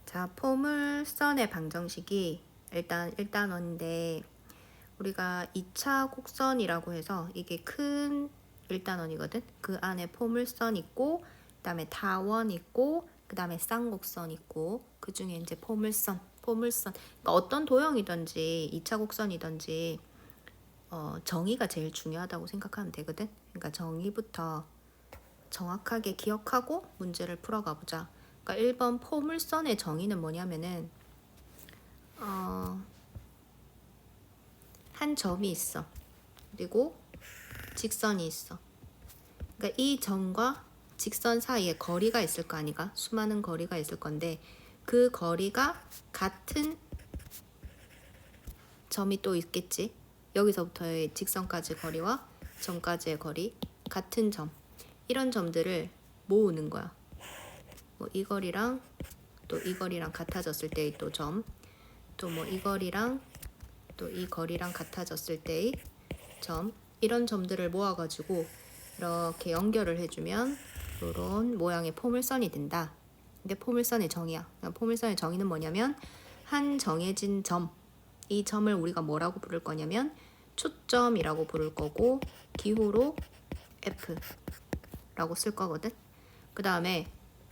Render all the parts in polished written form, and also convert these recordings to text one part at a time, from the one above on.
자, 포물선의 방정식이 일단 1단원인데 우리가 2차 곡선이라고 해서 이게 큰 1단원이거든. 그 안에 포물선 있고 그다음에 타원 있고 그다음에 쌍곡선 있고 그중에 이제 포물선 그러니까 어떤 도형이든지 2차 곡선이든지 정의가 제일 중요하다고 생각하면 되거든. 그러니까 정의부터 정확하게 기억하고 문제를 풀어가 보자. 그러니까 1번 포물선의 정의는 뭐냐면은 한 점이 있어. 그리고 직선이 있어. 그러니까 이 점과 직선 사이에 거리가 있을 거 아니가? 수많은 거리가 있을 건데 그 거리가 같은 점이 또 있겠지. 여기서부터의 직선까지 거리와 점까지의 거리 같은 점. 이런 점들을 모으는 거야. 뭐 이 거리랑 또 이 거리랑 같아졌을 때의 또 점. 또 뭐 이 거리랑 또 이 거리랑 같아졌을 때의 점. 이런 점들을 모아가지고 이렇게 연결을 해주면 이런 모양의 포물선이 된다. 이게 포물선의 정의야. 포물선의 정의는 뭐냐면 한 정해진 점, 이 점을 우리가 뭐라고 부를 거냐면 초점이라고 부를 거고 기호로 F라고 쓸 거거든. 그 다음에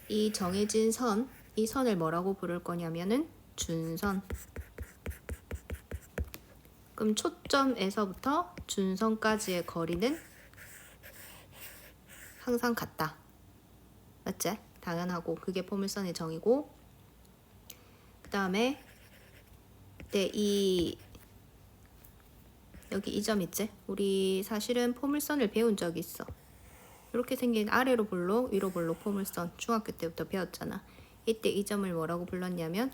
이 정해진 선, 이 선을 뭐라고 부를 거냐면은 준선. 그럼 초점에서부터 준선까지의 거리는 항상 같다. 맞지? 당연하고 그게 포물선의 정의고 그 다음에 여기 이 점 있지? 우리 사실은 포물선을 배운 적이 있어. 이렇게 생긴 아래로 볼록 위로 볼록 포물선 중학교 때부터 배웠잖아. 이때 이 점을 뭐라고 불렀냐면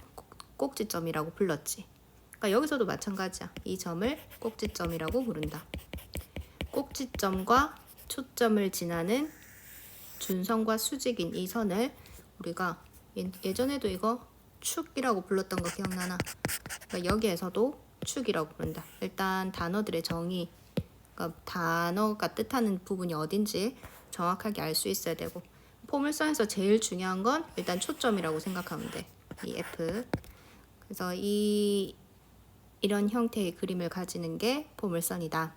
꼭지점이라고 불렀지. 그러니까 여기서도 마찬가지야. 이 점을 꼭지점이라고 부른다. 꼭지점과 초점을 지나는 준선과 수직인 이 선을 우리가 예전에도 이거 축이라고 불렀던 거 기억나나? 그러니까 여기에서도 축이라고 부른다. 일단 단어들의 정의, 그러니까 단어가 뜻하는 부분이 어딘지 정확하게 알 수 있어야 되고 포물선에서 제일 중요한 건 일단 초점이라고 생각하면 돼. 이 F. 그래서 이런 형태의 그림을 가지는 게 포물선이다.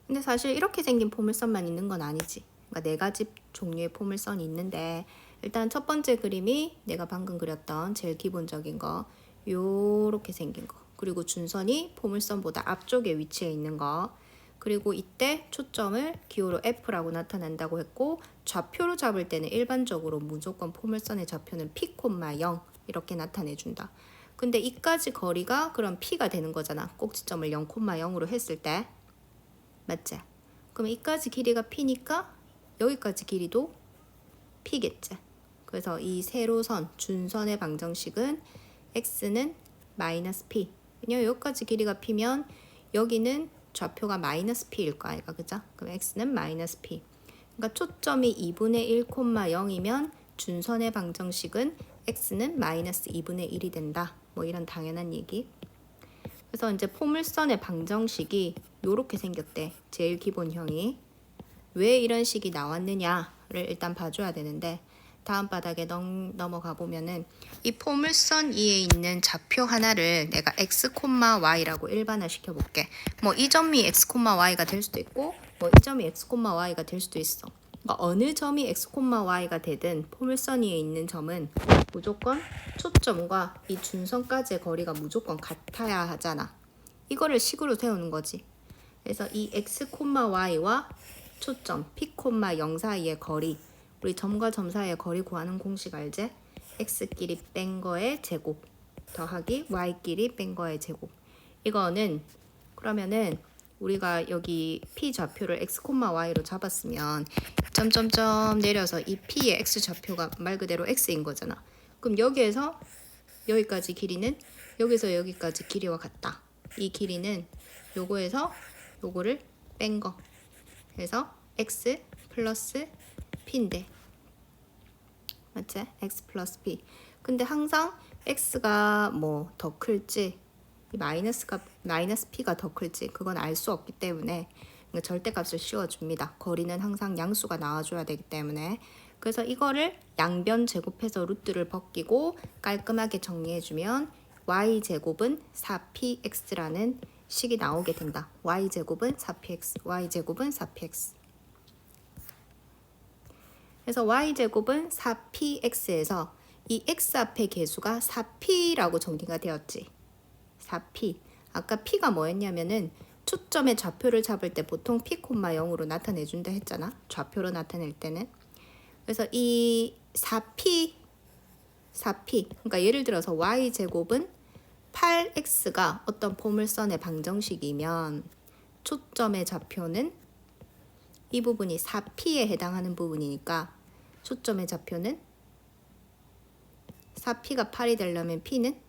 근데 사실 이렇게 생긴 포물선만 있는 건 아니지. 그러니까 4가지 종류의 포물선이 있는데 일단 첫 번째 그림이 내가 방금 그렸던 제일 기본적인 거 요렇게 생긴 거. 그리고 준선이 포물선보다 앞쪽에 위치해 있는 거. 그리고 이때 초점을 기호로 F라고 나타낸다고 했고 좌표로 잡을 때는 일반적으로 무조건 포물선의 좌표는 P, 0 이렇게 나타내준다. 근데 이까지 거리가 그럼 P가 되는 거잖아. 꼭지점을 0, 0으로 했을 때. 맞지? 그럼 이까지 길이가 P니까 여기까지 길이도 P겠지. 그래서 이 세로선, 준선의 방정식은 X는 마이너스 P. 왜냐면 여기까지 길이가 P면 여기는 좌표가 마이너스 P일 거 아이가, 그죠? 그럼 X는 마이너스 P. 그러니까 초점이 2분의 1, 0이면 준선의 방정식은 X는 마이너스 2분의 1이 된다. 뭐 이런 당연한 얘기. 그래서 이제 포물선의 방정식이 요렇게 생겼대. 제일 기본형이. 왜 이런 식이 나왔느냐를 일단 봐줘야 되는데 다음 바닥에 넘어가 보면은 이 포물선 위에 있는 좌표 하나를 내가 x, y라고 일반화 시켜볼게. 뭐 이 점이 x, y가 될 수도 있고 뭐 이 점이 x, y가 될 수도 있어. 그러니까 어느 점이 x, y가 되든 포물선 위에 있는 점은 무조건 초점과 이 준선까지의 거리가 무조건 같아야 하잖아. 이거를 식으로 세우는 거지. 그래서 이 x, y와 초점 p, 0 사이의 거리, 우리 점과 점 사이의 거리 구하는 공식 알지? x끼리 뺀 거의 제곱 더하기 y끼리 뺀 거의 제곱. 이거는 그러면은 우리가 여기 p 좌표를 x, y로 잡았으면 점점점 내려서 이 p의 x 좌표가 말 그대로 x인 거잖아. 그럼 여기에서 여기까지 길이는 여기서 여기까지 길이와 같다. 이 길이는 요거에서 요거를 뺀 거. 그래서 x 플러스 p인데 맞지? x 플러스 p. 근데 항상 x가 뭐 더 클지 마이너스 p가 더 클지 그건 알 수 없기 때문에 절대값을 씌워줍니다. 거리는 항상 양수가 나와줘야 되기 때문에 그래서 이거를 양변 제곱해서 루트를 벗기고 깔끔하게 정리해주면 y제곱은 4px라는 식이 나오게 된다. y제곱은 4px, y제곱은 4px. 그래서 y제곱은 4px에서 이 x 앞의 개수가 4p라고 정리가 되었지. 4p. 아까 p가 뭐였냐면은 초점의 좌표를 잡을 때 보통 p, 0으로 나타내준다 했잖아. 좌표로 나타낼 때는. 그래서 이 4p, 그러니까 예를 들어서 y제곱은 8x가 어떤 포물선의 방정식이면 초점의 좌표는 이 부분이 4p에 해당하는 부분이니까 초점의 좌표는 4p가 8이 되려면 p는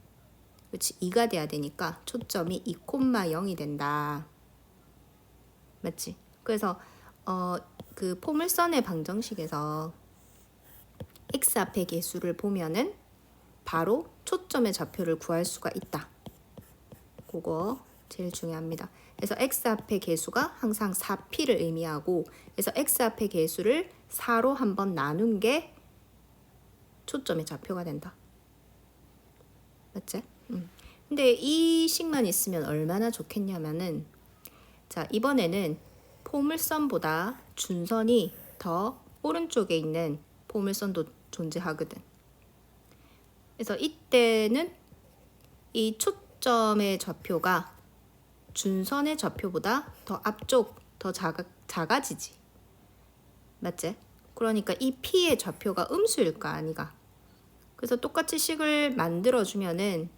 그렇지 2가 돼야 되니까 초점이 2,0이 된다. 맞지? 그래서 그 포물선의 방정식에서 x 앞의 개수를 보면은 바로 초점의 좌표를 구할 수가 있다. 그거 제일 중요합니다. 그래서 x 앞의 개수가 항상 4p를 의미하고 그래서 x 앞의 개수를 4로 한번 나눈 게 초점의 좌표가 된다. 맞지? 근데 이 식만 있으면 얼마나 좋겠냐면은 자 이번에는 포물선보다 준선이 더 오른쪽에 있는 포물선도 존재하거든. 그래서 이때는 이 초점의 좌표가 준선의 좌표보다 더 앞쪽 더 작아지지. 맞지? 그러니까 이 p의 좌표가 음수일까 아니가. 그래서 똑같이 식을 만들어주면은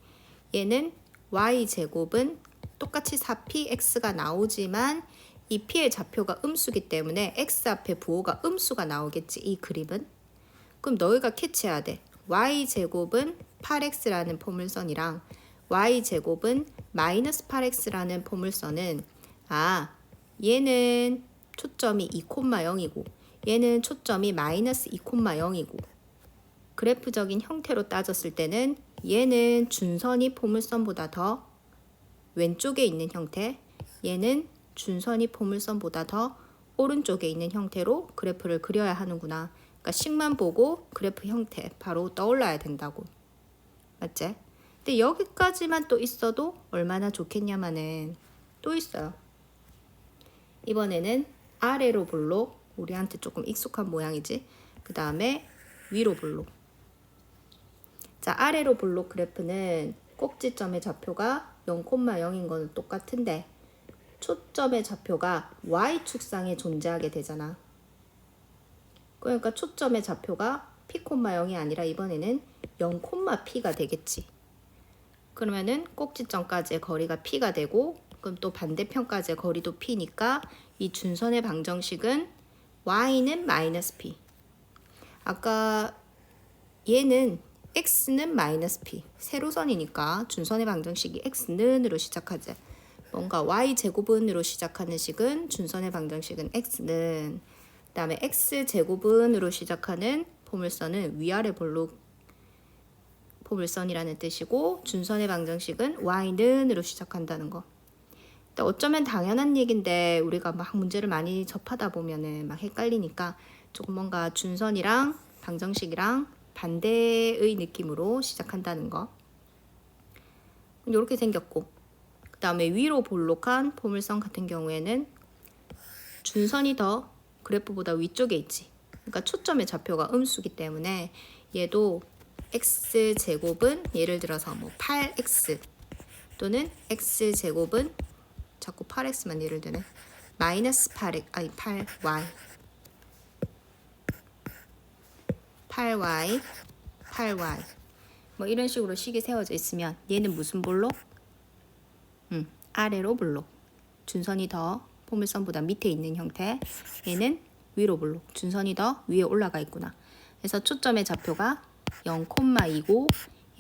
얘는 y제곱은 똑같이 4px가 나오지만 이 p의 좌표가 음수기 때문에 x 앞에 부호가 음수가 나오겠지. 이 그림은. 그럼 너희가 캐치해야 돼. y제곱은 8x라는 포물선이랑 y제곱은 마이너스 8x라는 포물선은 얘는 초점이 2,0이고 얘는 초점이 마이너스 2,0이고 그래프적인 형태로 따졌을 때는 얘는 준선이 포물선보다 더 왼쪽에 있는 형태, 얘는 준선이 포물선보다 더 오른쪽에 있는 형태로 그래프를 그려야 하는구나. 그러니까 식만 보고 그래프 형태 바로 떠올라야 된다고. 맞지? 근데 여기까지만 또 있어도 얼마나 좋겠냐마는 또 있어요. 이번에는 아래로 볼록, 우리한테 조금 익숙한 모양이지. 그 다음에 위로 볼록. 자, 아래로 볼록 그래프는 꼭지점의 좌표가 0,0인 거는 똑같은데 초점의 좌표가 y축상에 존재하게 되잖아. 그러니까 초점의 좌표가 p,0이 아니라 이번에는 0,p가 되겠지. 그러면은 꼭지점까지의 거리가 p가 되고 그럼 또 반대편까지의 거리도 p니까 이 준선의 방정식은 y는 마이너스 p. 아까 얘는 x는 마이너스 p. 세로선이니까 준선의 방정식이 x는으로 시작하지. 뭔가 y제곱은으로 시작하는 식은 준선의 방정식은 x는. 그 다음에 x제곱은으로 시작하는 포물선은 위아래 볼록 포물선이라는 뜻이고 준선의 방정식은 y는으로 시작한다는 거. 어쩌면 당연한 얘긴데 우리가 막 문제를 많이 접하다 보면은 막 헷갈리니까 조금 뭔가 준선이랑 방정식이랑 반대의 느낌으로 시작한다는 거. 이렇게 생겼고 그 다음에 위로 볼록한 포물선 같은 경우에는 준선이 더 그래프보다 위쪽에 있지. 그러니까 초점의 좌표가 음수기 때문에 얘도 x제곱은 예를 들어서 뭐 8x 또는 x제곱은 자꾸 8x만 예를 드네. 마이너스 8x 아니 8y 8y 뭐 이런 식으로 식이 세워져 있으면 얘는 무슨 볼록? 아래로 볼록. 준선이 더 포물선보다 밑에 있는 형태. 얘는 위로 볼록. 준선이 더 위에 올라가 있구나. 그래서 초점의 좌표가 0,2고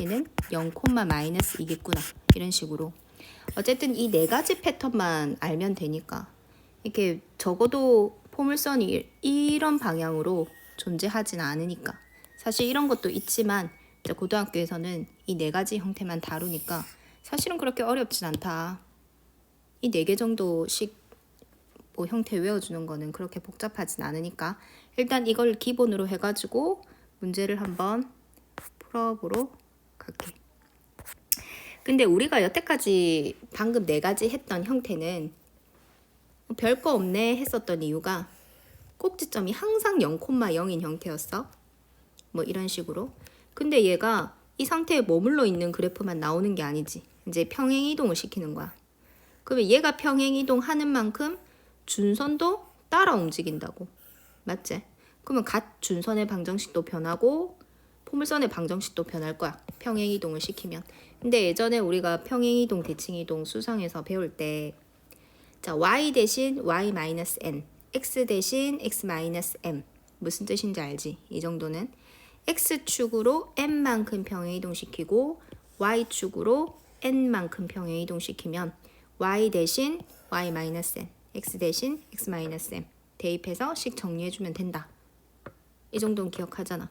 얘는 0,-2겠구나. 이런 식으로. 어쨌든 이 네 가지 패턴만 알면 되니까 이렇게 적어도 포물선이 이런 방향으로 존재하지는 않으니까 사실 이런 것도 있지만 고등학교에서는 이 네 가지 형태만 다루니까 사실은 그렇게 어렵진 않다. 이 네 개 정도씩 뭐 형태 외워주는 거는 그렇게 복잡하진 않으니까 일단 이걸 기본으로 해가지고 문제를 한번 풀어보러 갈게. 근데 우리가 여태까지 방금 4가지 했던 형태는 별거 없네 했었던 이유가 꼭지점이 항상 0,0인 형태였어. 뭐 이런 식으로. 근데 얘가 이 상태에 머물러 있는 그래프만 나오는 게 아니지. 이제 평행 이동을 시키는 거야. 그러면 얘가 평행 이동하는 만큼 준선도 따라 움직인다고. 맞지? 그러면 갓 준선의 방정식도 변하고 포물선의 방정식도 변할 거야. 평행 이동을 시키면. 근데 예전에 우리가 평행 이동, 대칭 이동 수상에서 배울 때 자, y 대신 y-n, x 대신 x-m 무슨 뜻인지 알지? 이 정도는 x축으로 n만큼 평행 이동시키고 y축으로 n만큼 평행 이동시키면 y 대신 y-n, x 대신 x-m 대입해서 식 정리해주면 된다. 이 정도는 기억하잖아.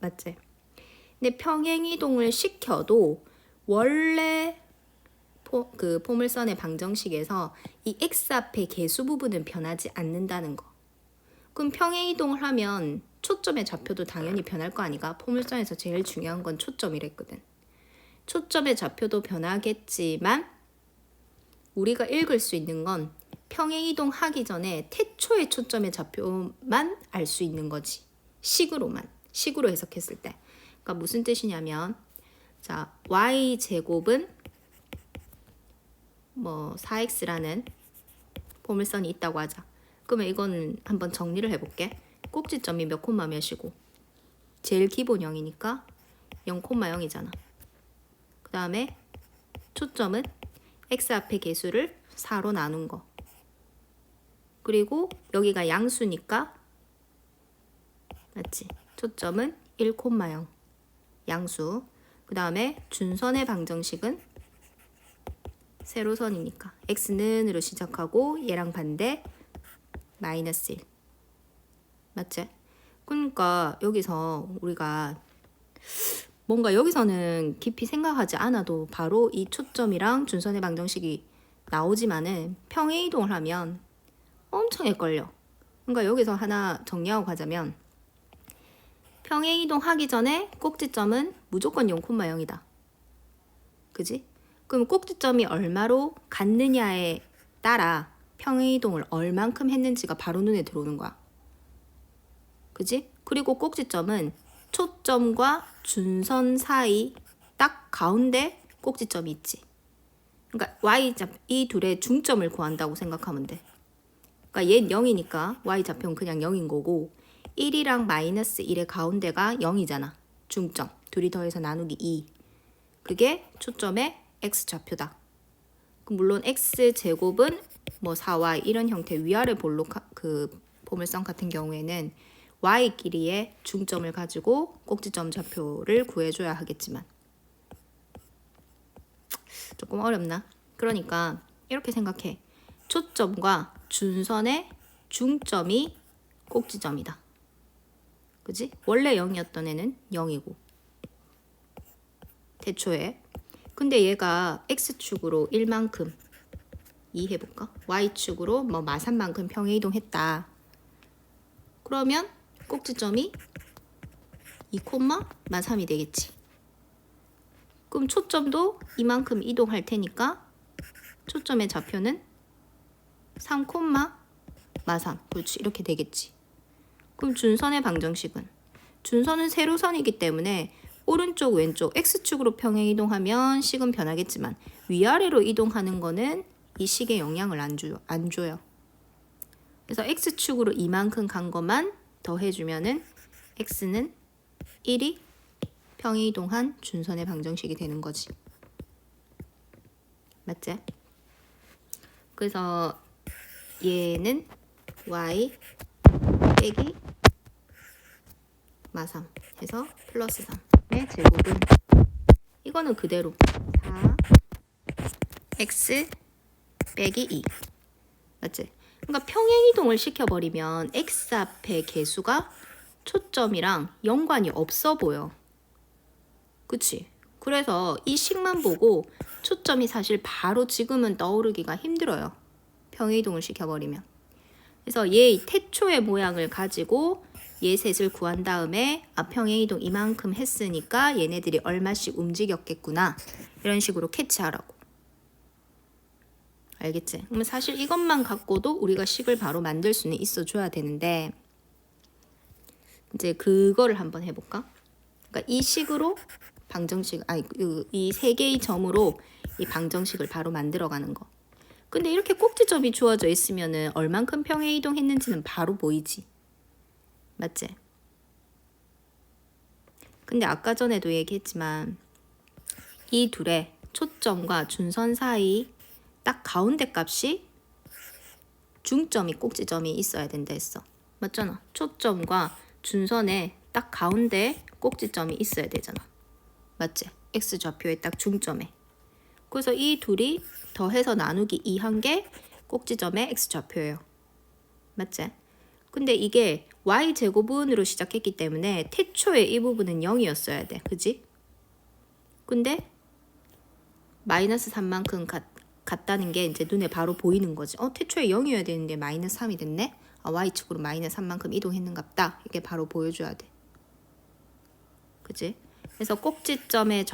맞지? 근데 평행 이동을 시켜도 원래 그 포물선의 방정식에서 이 x 앞에 개수 부분은 변하지 않는다는 거. 그럼 평행 이동을 하면 초점의 좌표도 당연히 변할 거 아니가? 포물선에서 제일 중요한 건 초점이랬거든. 초점의 좌표도 변하겠지만 우리가 읽을 수 있는 건 평행 이동하기 전에 태초의 초점의 좌표만 알 수 있는 거지. 식으로 해석했을 때. 그러니까 무슨 뜻이냐면 자, y 제곱은 뭐 4x라는 포물선이 있다고 하자. 그러면 이거는 한번 정리를 해볼게. 꼭지점이 몇 콤마 몇이고 제일 기본 0이니까 0,0이잖아. 그 다음에 초점은 x 앞의 개수를 4로 나눈 거. 그리고 여기가 양수니까 맞지? 초점은 1,0 양수. 그 다음에 준선의 방정식은 세로선이니까 x는으로 시작하고 얘랑 반대 마이너스 1 맞지? 그러니까 여기서 우리가 뭔가 여기서는 깊이 생각하지 않아도 바로 이 초점이랑 준선의 방정식이 나오지만은 평행 이동을 하면 엄청 헷갈려. 그러니까 여기서 하나 정리하고 가자면 평행 이동하기 전에 꼭지점은 무조건 0,0이다. 그지? 그럼 꼭지점이 얼마로 갔느냐에 따라 평행 이동을 얼만큼 했는지가 바로 눈에 들어오는 거야. 그지? 그리고 꼭지점은 초점과 준선 사이 딱 가운데 꼭지점이 있지. 그러니까 이 둘의 중점을 구한다고 생각하면 돼. 그러니까 얘는 0이니까 y좌표는 그냥 0인 거고 1이랑 마이너스 1의 가운데가 0이잖아. 중점. 둘이 더해서 나누기 2. 그게 초점의 x좌표다. 물론 x제곱은 뭐 4y 이런 형태 위아래 볼록 그 포물선 같은 경우에는 y 길이의 중점을 가지고 꼭지점 좌표를 구해줘야 하겠지만 조금 어렵나? 그러니까 이렇게 생각해. 초점과 준선의 중점이 꼭지점이다. 그지? 원래 0이었던 애는 0이고 대초에. 근데 얘가 x축으로 1만큼 2 해볼까? y축으로 뭐 마산만큼 평행 이동했다. 그러면 꼭지점이 2, 마3이 되겠지. 그럼 초점도 이만큼 이동할 테니까 초점의 좌표는 3, 마3. 그렇지. 이렇게 되겠지. 그럼 준선의 방정식은? 준선은 세로선이기 때문에 오른쪽 왼쪽 x축으로 평행 이동하면 식은 변하겠지만 위아래로 이동하는 거는 이 식에 영향을 안 줘요. 그래서 x축으로 이만큼 간 것만 더해주면은 x는 1이 평행 이동한 준선의 방정식이 되는 거지. 맞지? 그래서 얘는 y 빼기 마3 해서 플러스 3의 제곱은 이거는 그대로 4 x 빼기 2 맞지? 그러니까 평행 이동을 시켜버리면 x 앞의 개수가 초점이랑 연관이 없어 보여. 그치? 그래서 이 식만 보고 초점이 사실 바로 지금은 떠오르기가 힘들어요. 평행 이동을 시켜버리면. 그래서 얘 태초의 모양을 가지고 얘 셋을 구한 다음에 평행이동 이만큼 했으니까 얘네들이 얼마씩 움직였겠구나. 이런 식으로 캐치하라고. 알겠지? 그러면 사실 이것만 갖고도 우리가 식을 바로 만들 수는 있어줘야 되는데 이제 그거를 한번 해볼까? 그러니까 이 식으로 방정식, 이 세 개의 점으로 이 방정식을 바로 만들어가는 거. 근데 이렇게 꼭지점이 주어져 있으면은 얼만큼 평행 이동했는지는 바로 보이지. 맞지? 근데 아까 전에도 얘기했지만 이 둘의 초점과 준선 사이 딱 가운데 값이 중점이 꼭지점이 있어야 된다 했어. 맞잖아. 초점과 준선의 딱 가운데 꼭지점이 있어야 되잖아. 맞지? X좌표의 딱 중점에. 그래서 이 둘이 더해서 나누기 2한 게 꼭지점의 X좌표예요. 맞지? 근데 이게 Y제곱은으로 시작했기 때문에 태초에 이 부분은 0이었어야 돼. 그지? 근데 마이너스 3만큼 같다는 게 이제 눈에 바로 보이는 거지. 태초에 0이어야 되는데 마이너스 3이 됐네? Y축으로 마이너스 3만큼 이동했는갑다. 이게 바로 보여줘야 돼. 그지? 그래서 꼭지점의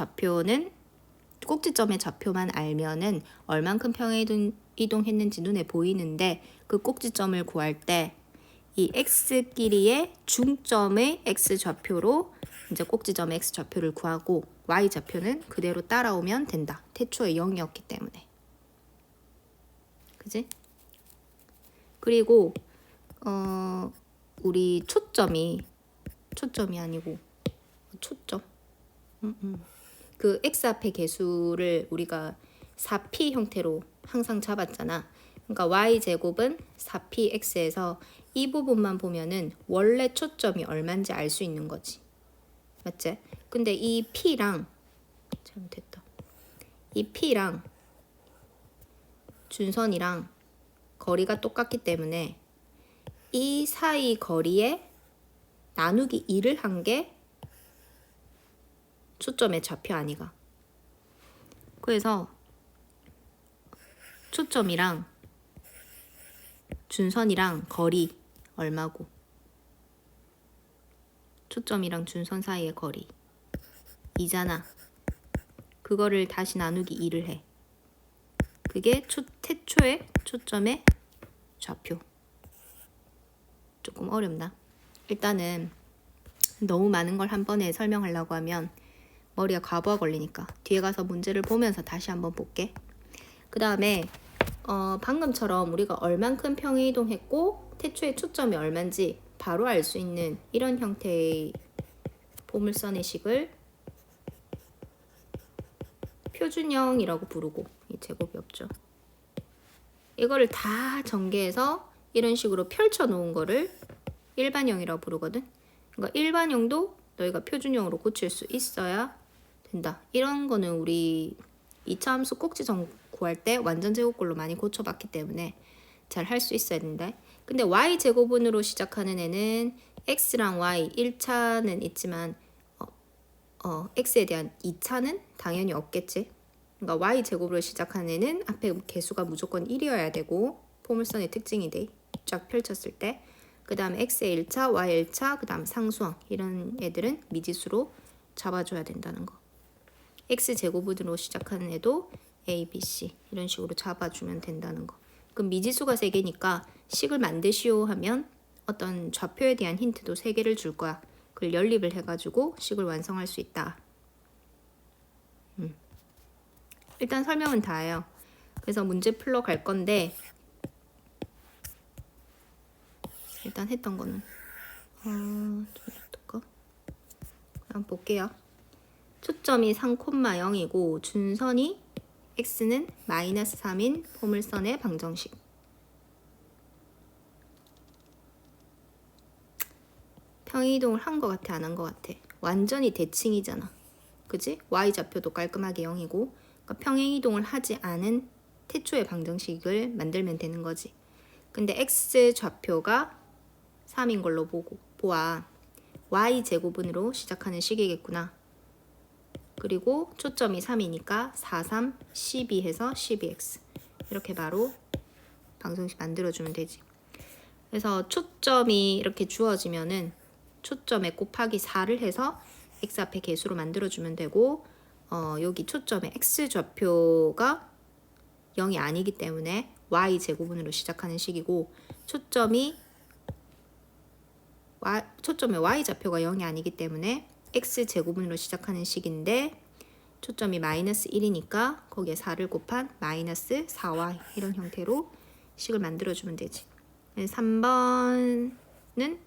좌표만 알면은 얼만큼 평행 이동했는지 눈에 보이는데 그 꼭지점을 구할 때 이 x끼리의 중점의 x좌표로 이제 꼭지점의 x좌표를 구하고 y좌표는 그대로 따라오면 된다. 태초에 0이었기 때문에. 그지? 그리고 우리 초점이 아니고 초점. 그 x 앞에 개수를 우리가 4p 형태로 항상 잡았잖아. 그러니까 y제곱은 4px에서 이 부분만 보면은 원래 초점이 얼마인지 알 수 있는 거지. 맞지? 근데 이 p랑 잘못했다. 이 p랑 준선이랑 거리가 똑같기 때문에 이 사이 거리에 나누기 2를 한 게 초점의 좌표 아니가. 그래서 초점이랑 준선이랑 거리 얼마고 초점이랑 준선 사이의 거리 2잖아. 그거를 다시 나누기 2를 해. 그게 태초의 초점의 좌표. 조금 어렵나? 일단은 너무 많은 걸 한 번에 설명하려고 하면 머리가 과부하 걸리니까 뒤에 가서 문제를 보면서 다시 한번 볼게. 그 다음에 방금처럼 우리가 얼만큼 평행 이동했고 태초의 초점이 얼만지 바로 알 수 있는 이런 형태의 보물선의 식을 표준형이라고 부르고, 이 제곱이 없죠. 이거를 다 전개해서 이런 식으로 펼쳐 놓은 거를 일반형이라고 부르거든. 그러니까 일반형도 너희가 표준형으로 고칠 수 있어야 된다. 이런 거는 우리 2차 함수 꼭지점 구할 때 완전 제곱꼴로 많이 고쳐봤기 때문에 잘 할 수 있어야 된다. 근데 y제곱은으로 시작하는 애는 x랑 y 1차는 있지만 x에 대한 2차는 당연히 없겠지. 그러니까 y제곱으로 시작하는 애는 앞에 개수가 무조건 1이어야 되고 포물선의 특징이 돼. 쫙 펼쳤을 때. 그 다음에 x의 1차, y의 1차, 그 다음 상수항 이런 애들은 미지수로 잡아줘야 된다는 거. x제곱으로 시작하는 애도 a, b, c 이런 식으로 잡아주면 된다는 거. 그럼 미지수가 3개니까 식을 만드시오 하면 어떤 좌표에 대한 힌트도 3개를 줄 거야. 그걸 연립을 해가지고 식을 완성할 수 있다. 일단 설명은 다예요. 그래서 문제 풀러 갈 건데 일단 했던 거는 좀 어떨까? 한번 볼게요. 초점이 3,0이고 준선이 x는 마이너스 3인 포물선의 방정식. 평행이동을 한 것 같아, 안 한 것 같아? 완전히 대칭이잖아. 그지? y좌표도 깔끔하게 0이고 그러니까 평행이동을 하지 않은 태초의 방정식을 만들면 되는 거지. 근데 x좌표가 3인 걸로 보아. y제곱은으로 시작하는 식이겠구나. 그리고 초점이 3이니까 4, 3, 12 해서 12x. 이렇게 바로 방정식 만들어주면 되지. 그래서 초점이 이렇게 주어지면은 초점에 곱하기 4를 해서 x 앞에 개수로 만들어주면 되고 여기 초점의 x 좌표가 0이 아니기 때문에 y 제곱분으로 시작하는 식이고 초점의 y 좌표가 0이 아니기 때문에 x 제곱분으로 시작하는 식인데 초점이 마이너스 1이니까 거기에 4를 곱한 마이너스 4y 이런 형태로 식을 만들어주면 되지. 3번은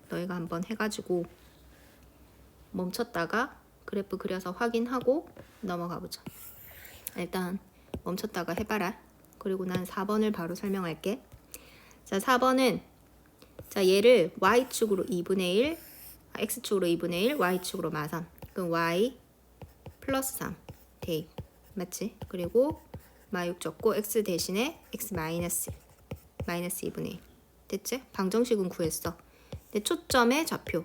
너희가 한번 해가지고 멈췄다가 그래프 그려서 확인하고 넘어가 보자. 일단 멈췄다가 해봐라. 그리고 난 4번을 바로 설명할게. 자, 4번은 자 얘를 y축으로 2분의 1, x축으로 2분의 1, y축으로 마삼. 그럼 y 플러스 3 대입. 맞지? 그리고 마육 적고 x 대신에 x 마이너스 2분의 1. 됐지? 방정식은 구했어. 근데 초점의 좌표.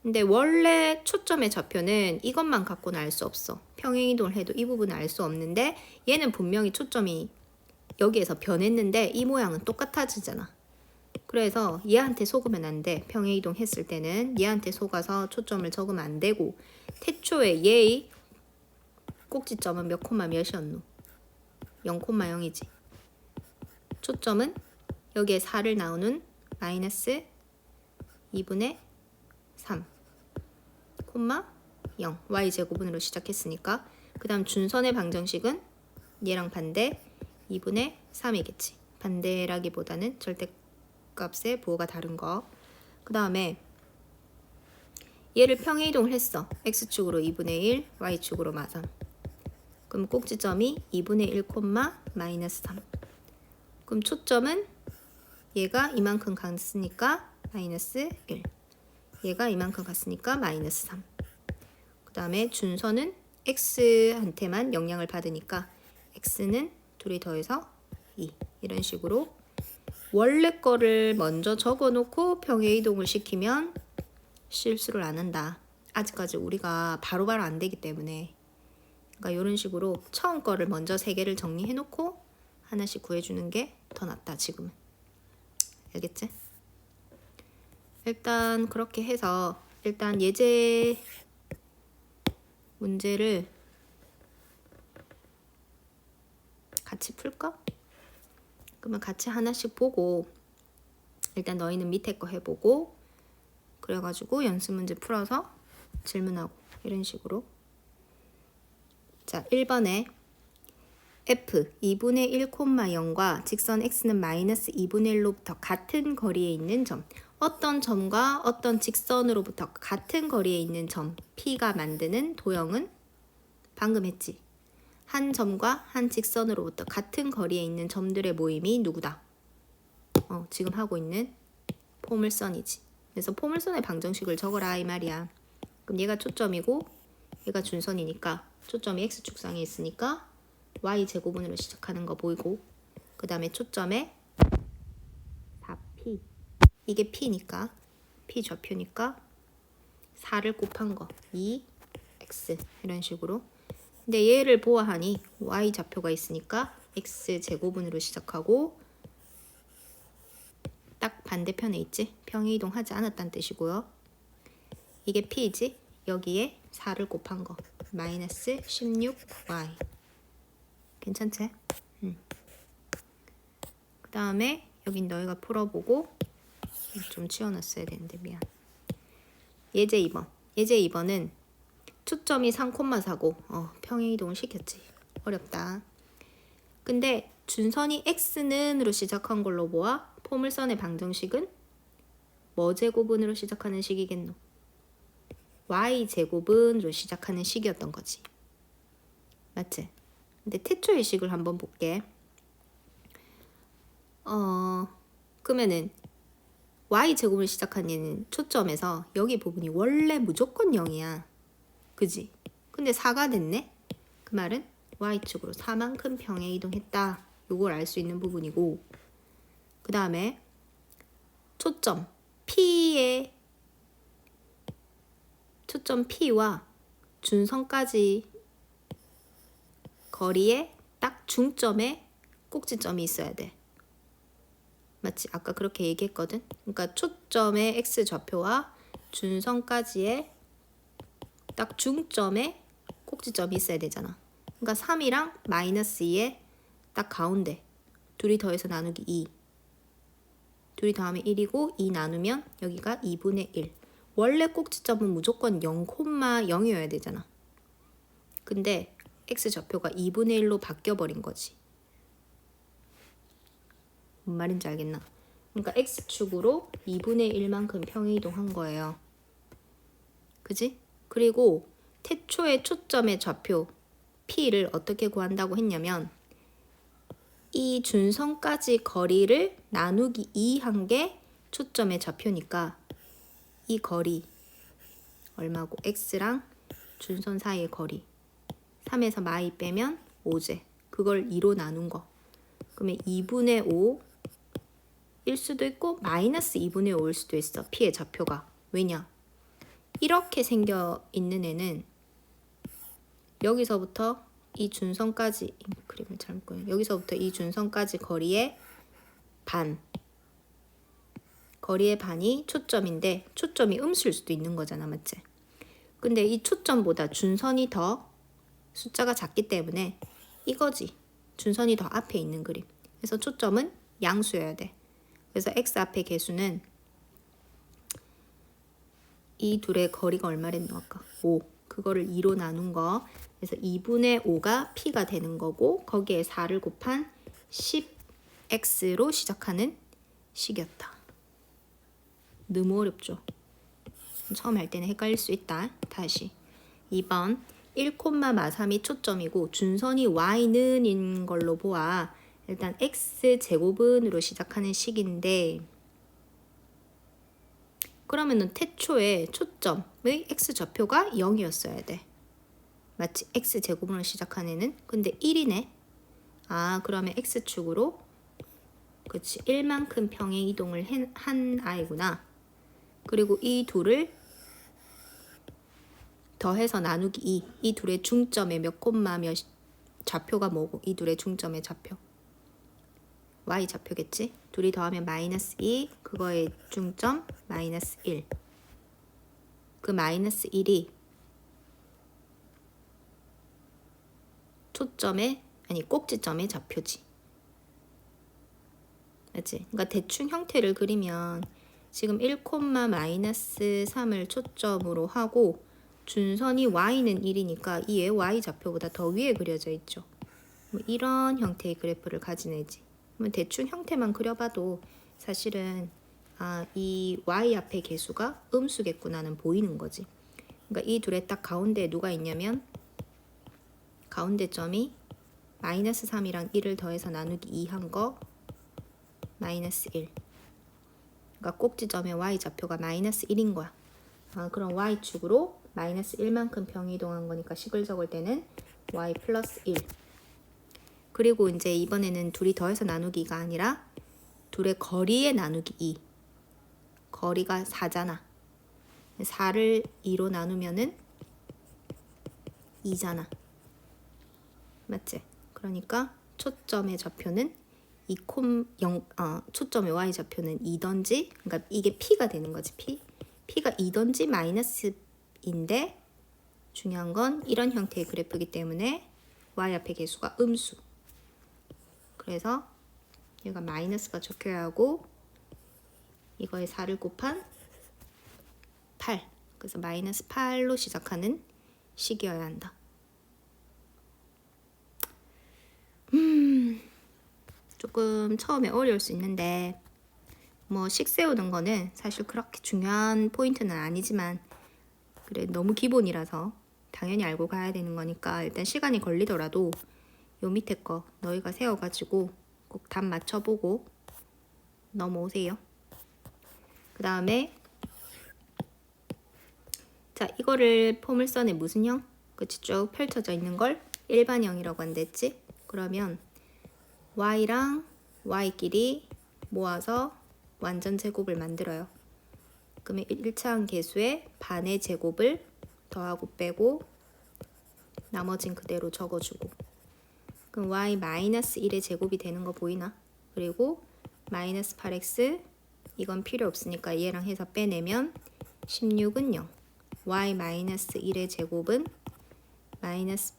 근데 원래 초점의 좌표는 이것만 갖고는 알 수 없어. 평행이동을 해도 이 부분은 알 수 없는데 얘는 분명히 초점이 여기에서 변했는데 이 모양은 똑같아지잖아. 그래서 얘한테 속으면 안 돼. 평행이동 했을 때는 얘한테 속아서 초점을 적으면 안 되고 태초에 얘의 꼭지점은 몇 콤마 몇이었노? 0,0이지. 초점은 여기에 4를 나오는 마이너스 2분의 3 콤마 0 y제곱분으로 시작했으니까 그 다음 준선의 방정식은 얘랑 반대 2분의 3이겠지. 반대라기보다는 절대값의 부호가 다른 거. 그 다음에 얘를 평행이동을 했어. x축으로 2분의 1 y축으로 마삼. 그럼 꼭지점이 2분의 1 콤마 마이너스 3. 그럼 초점은 얘가 이만큼 갔으니까 마이너스 1. 얘가 이만큼 갔으니까 마이너스 3. 그 다음에 준선은 x한테만 영향을 받으니까 x는 둘이 더해서 2. 이런 식으로 원래 거를 먼저 적어놓고 평행이동을 시키면 실수를 안 한다. 아직까지 우리가 바로바로 안 되기 때문에 그러니까 이런 식으로 처음 거를 먼저 3개를 정리해놓고 하나씩 구해주는 게 더 낫다 지금은. 알겠지? 일단 그렇게 해서 일단 예제 문제를 같이 풀까? 그러면 같이 하나씩 보고 일단 너희는 밑에 거 해보고 그래가지고 연습 문제 풀어서 질문하고 이런 식으로. 자 1번에 f 2분의 1, 0과 직선 x는 마이너스 2분의 1로부터 같은 거리에 있는 점. 어떤 점과 어떤 직선으로부터 같은 거리에 있는 점 P가 만드는 도형은 방금 했지. 한 점과 한 직선으로부터 같은 거리에 있는 점들의 모임이 누구다? 지금 하고 있는 포물선이지. 그래서 포물선의 방정식을 적어라 이 말이야. 그럼 얘가 초점이고 얘가 준선이니까 초점이 x축상에 있으니까 y제곱분으로 시작하는 거 보이고 그 다음에 초점에 4p 이게 p니까 p 좌표니까 4를 곱한 거 2x 이런 식으로. 근데 얘를 보아하니 y 좌표가 있으니까 x 제곱분으로 시작하고 딱 반대편에 있지. 평행이동하지 않았다는 뜻이고요. 이게 p이지. 여기에 4를 곱한 거 마이너스 16y. 괜찮지? 그 다음에 여긴 너희가 풀어보고 좀 치워놨어야 되는데 미안. 예제 2번. 예제 2번은 초점이 3,4고 평행이동을 시켰지. 어렵다. 근데 준선이 x는으로 시작한 걸로 보아 포물선의 방정식은 뭐 제곱은으로 시작하는 식이겠노? y 제곱은으로 시작하는 식이었던 거지. 맞지? 근데 태초의 식을 한번 볼게. 그러면은 y 제곱을 시작한 얘는 초점에서 여기 부분이 원래 무조건 0이야. 그지? 근데 4가 됐네? 그 말은 y축으로 4만큼 평행이동했다. 요걸 알 수 있는 부분이고 그 다음에 초점 P와 준선까지 거리에 딱 중점에 꼭지점이 있어야 돼. 맞지? 아까 그렇게 얘기했거든. 그러니까 초점의 x 좌표와 준선까지의 딱 중점에 꼭지점이 있어야 되잖아. 그러니까 3이랑 마이너스 2의 딱 가운데 둘이 더해서 나누기 2. 둘이 더하면 1이고 2 나누면 여기가 2분의 1. 원래 꼭지점은 무조건 0,0이어야 되잖아. 근데 x 좌표가 2분의 1로 바뀌어버린 거지. 뭔 말인지 알겠나? 그러니까 x축으로 2분의 1만큼 평이동한 거예요. 그지? 그리고 태초의 초점의 좌표 p를 어떻게 구한다고 했냐면 이 준선까지 거리를 나누기 2 한 게 초점의 좌표니까 이 거리 얼마고 x랑 준선 사이의 거리 3에서 마이 빼면 5제 그걸 2로 나눈 거 그러면 2분의 5일 수도 있고 마이너스 2분의 5일 수도 있어. p의 좌표가. 왜냐? 이렇게 생겨 있는 애는 여기서부터 이 준선까지 그림을 잘못 그려. 여기서부터 이 준선까지 거리의 반이 초점인데 초점이 음수일 수도 있는 거잖아. 맞지? 근데 이 초점보다 준선이 더 숫자가 작기 때문에 이거지. 준선이 더 앞에 있는 그림. 그래서 초점은 양수여야 돼. 그래서 x 앞의 개수는 이 둘의 거리가 얼마랬노 아까? 5. 그거를 2로 나눈 거. 그래서 2분의 5가 p가 되는 거고 거기에 4를 곱한 10x로 시작하는 식이었다. 너무 어렵죠? 처음 할 때는 헷갈릴 수 있다. 다시 2번 1,마삼이 초점이고 준선이 y는 인 걸로 보아 일단 x제곱은으로 시작하는 식인데 그러면은 태초에 초점의 x좌표가 0이었어야 돼. 마치 x제곱으로 시작한 애는 근데 1이네. 아 그러면 x축으로 그치 1만큼 평의 이동을 한 아이구나. 그리고 이 둘을 더해서 나누기 2. 이 둘의 중점의 몇 콤마 몇 좌표가 뭐고 이 둘의 중점의 좌표 y 좌표겠지. 둘이 더하면 마이너스 2 그거의 중점 마이너스 1. 그 마이너스 1이 초점의 아니 꼭지점의 좌표지. 맞지? 그러니까 대충 형태를 그리면 지금 1, 마이너스 3을 초점으로 하고 준선이 y는 1이니까 이에 y 좌표보다 더 위에 그려져 있죠. 뭐 이런 형태의 그래프를 가진 애지. 그러면 대충 형태만 그려봐도 사실은 이 y 앞의 개수가 음수겠구나는 보이는 거지. 그러니까 이 둘의 딱 가운데에 누가 있냐면 가운데 점이 마이너스 3이랑 1을 더해서 나누기 2 한 거 마이너스 1. 그러니까 꼭지점의 y 좌표가 마이너스 1인 거야. 그럼 y축으로 마이너스 1만큼 평이동한 거니까 식을 적을 때는 y 플러스 1. 그리고 이제 이번에는 둘이 더해서 나누기가 아니라 둘의 거리에 나누기 2. 거리가 4잖아. 4를 2로 나누면은 2잖아. 맞지? 그러니까 초점의 좌표는 2,0 초점의 y 좌표는 2던지 그러니까 이게 p가 되는 거지. p가 2던지 마이너스인데 중요한 건 이런 형태의 그래프이기 때문에 y 앞의 개수가 음수. 그래서 얘가 마이너스가 적혀야 하고 이거에 4를 곱한 8. 그래서 마이너스 8로 시작하는 식이어야 한다. 조금 처음에 어려울 수 있는데 뭐 식 세우는 거는 사실 그렇게 중요한 포인트는 아니지만 그래 너무 기본이라서 당연히 알고 가야 되는 거니까 일단 시간이 걸리더라도 요 밑에 거 너희가 세워가지고 꼭 답 맞춰보고 넘어오세요. 그 다음에 자 이거를 포물선에 무슨 형? 그치 쭉 펼쳐져 있는 걸 일반형이라고 한댔지? 그러면 y랑 y끼리 모아서 완전 제곱을 만들어요. 그러면 1차항 계수의 반의 제곱을 더하고 빼고 나머진 그대로 적어주고 그럼 y-1의 제곱이 되는 거 보이나? 그리고 마이너스 8x 이건 필요 없으니까 얘랑 해서 빼내면 16은 0. y 마이너스 1의 제곱은 마이너스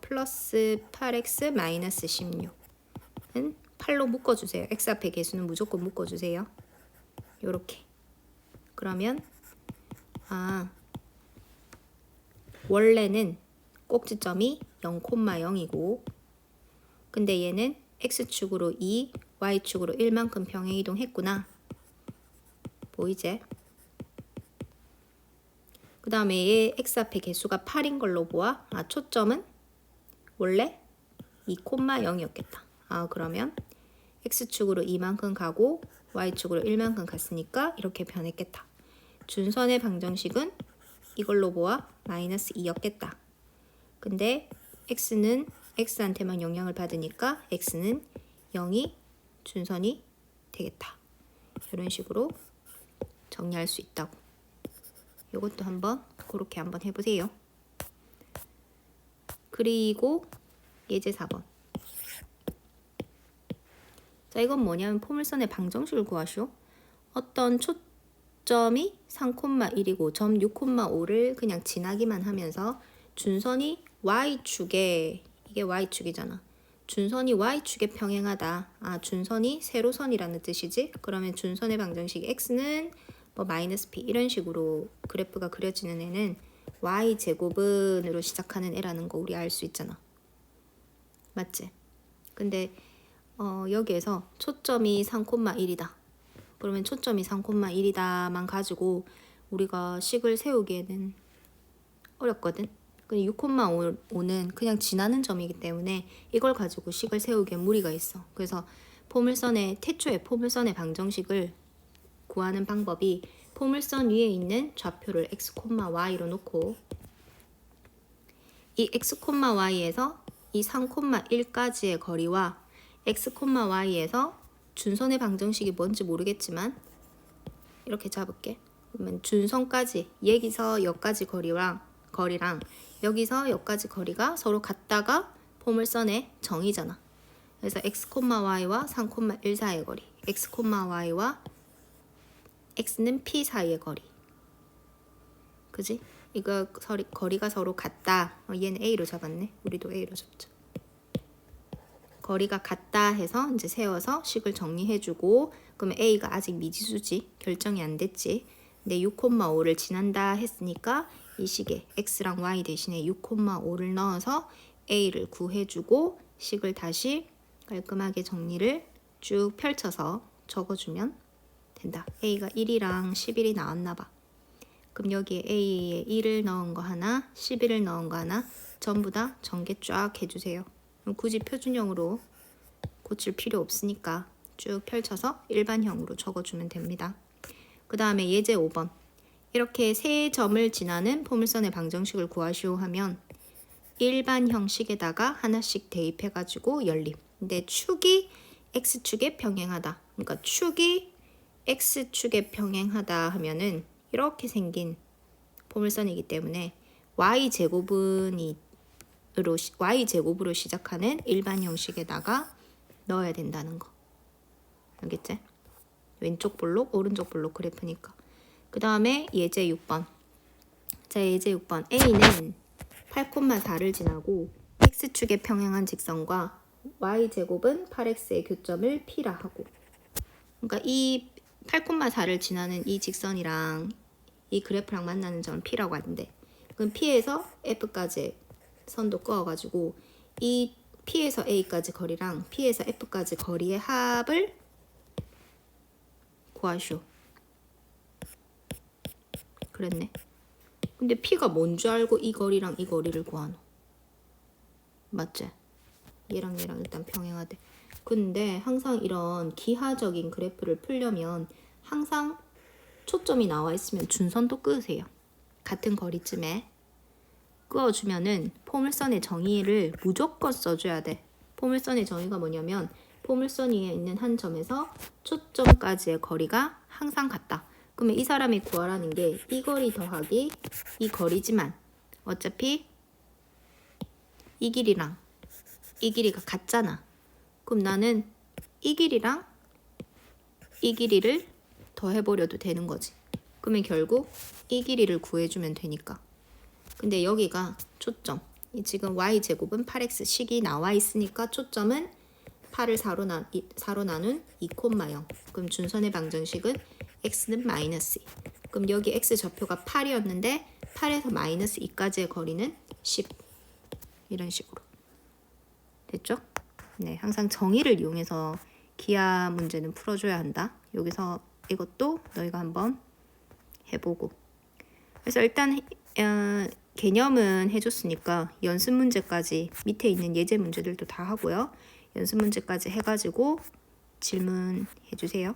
플러스 8x 마이너스 16은 8로 묶어주세요. x 앞에 개수는 무조건 묶어주세요. 요렇게. 그러면 원래는 꼭지점이 0,0이고 근데 얘는 x축으로 2, y축으로 1만큼 평행이동했구나. 보이제? 그 다음에 얘 x 앞에 개수가 8인 걸로 보아. 초점은 원래 2,0이었겠다. 그러면 x축으로 2만큼 가고 y축으로 1만큼 갔으니까 이렇게 변했겠다. 준선의 방정식은 이걸로 보아 마이너스 2였겠다. 근데 x는 x한테만 영향을 받으니까 x는 0이 준선이 되겠다. 이런 식으로 정리할 수 있다고. 이것도 한번 그렇게 한번 해보세요. 그리고 예제 4번. 자, 이건 뭐냐면 포물선의 방정식을 구하시오. 어떤 초점이 3,1이고 점 6,5를 그냥 지나기만 하면서 준선이 y축에, 이게 y축이잖아. 준선이 y축에 평행하다. 준선이 세로선이라는 뜻이지. 그러면 준선의 방정식 x는 뭐 마이너스 p 이런 식으로 그래프가 그려지는 애는 y제곱은으로 시작하는 애라는 거 우리 알 수 있잖아. 맞지? 근데 여기에서 초점이 3,1이다. 그러면 초점이 3,1이다만 가지고 우리가 식을 세우기에는 어렵거든. 6,5는 그냥 지나는 점이기 때문에 이걸 가지고 식을 세우기엔 무리가 있어. 그래서 태초의 포물선의 방정식을 구하는 방법이 포물선 위에 있는 좌표를 x, y로 놓고 이 x, y에서 이 3,1까지의 거리와 x, y에서 준선의 방정식이 뭔지 모르겠지만 이렇게 잡을게. 그러면 준선까지 여기서 여기까지 거리랑 여기서 여기까지 거리가 서로 같다가 포물선의 정이잖아. 그래서 x, y와 3,1 사이의 거리, x, y와 x는 p 사이의 거리. 그지? 이거 거리가 서로 같다. 얘는 a로 잡았네. 우리도 a로 잡자. 거리가 같다 해서 이제 세워서 식을 정리해주고, 그러면 a가 아직 미지수지. 결정이 안 됐지. 근데 6,5를 지난다 했으니까 이 식에 x랑 y 대신에 6,5를 넣어서 a를 구해주고 식을 다시 깔끔하게 정리를 쭉 펼쳐서 적어주면 된다. a가 1이랑 11이 나왔나 봐. 그럼 여기에 a에 1을 넣은 거 하나, 11을 넣은 거 하나 전부 다 전개 쫙 해주세요. 그럼 굳이 표준형으로 고칠 필요 없으니까 쭉 펼쳐서 일반형으로 적어주면 됩니다. 그 다음에 예제 5번. 이렇게 세 점을 지나는 포물선의 방정식을 구하시오 하면 일반 형식에다가 하나씩 대입해가지고 열림. 근데 축이 x축에 평행하다. 그러니까 축이 x축에 평행하다 하면은 이렇게 생긴 포물선이기 때문에 y제곱으로 시작하는 일반 형식에다가 넣어야 된다는 거. 알겠지? 왼쪽 볼록, 오른쪽 볼록 그래프니까. 그 다음에 예제 6번. 자, 예제 6번. A는 8,4를 지나고 x축에 평행한 직선과 y제곱은 8x의 교점을 P라 하고. 그러니까 이 8,4를 지나는 이 직선이랑 이 그래프랑 만나는 점을 P라고 하는데, 그럼 P에서 F까지 선도 그어가지고 이 P에서 A까지 거리랑 P에서 F까지 거리의 합을 구하시오. 그랬네. 근데 P가 뭔 줄 알고 이 거리랑 이 거리를 구하노? 맞지? 얘랑 얘랑 일단 평행하대. 근데 항상 이런 기하적인 그래프를 풀려면 항상 초점이 나와 있으면 준선도 끄세요. 같은 거리쯤에 그어주면은 포물선의 정의를 무조건 써줘야 돼. 포물선의 정의가 뭐냐면 포물선 위에 있는 한 점에서 초점까지의 거리가 항상 같다. 그러면 이 사람이 구하라는 게 이 거리 더하기 이 거리지만 어차피 이 길이랑 이 길이가 같잖아. 그럼 나는 이 길이랑 이 길이를 더해버려도 되는 거지. 그러면 결국 이 길이를 구해주면 되니까. 근데 여기가 초점. 지금 y제곱은 8x 식이 나와 있으니까 초점은 8을 4로 나눈 2,0. 그럼 준선의 방정식은 x는 마이너스 2. 그럼 여기 x 좌표가 8이었는데 8에서 마이너스 2까지의 거리는 10. 이런 식으로. 됐죠? 네, 항상 정의를 이용해서 기하 문제는 풀어줘야 한다. 여기서 이것도 너희가 한번 해보고. 그래서 일단 개념은 해줬으니까 연습 문제까지 밑에 있는 예제 문제들도 다 하고요. 연습 문제까지 해가지고 질문해 주세요.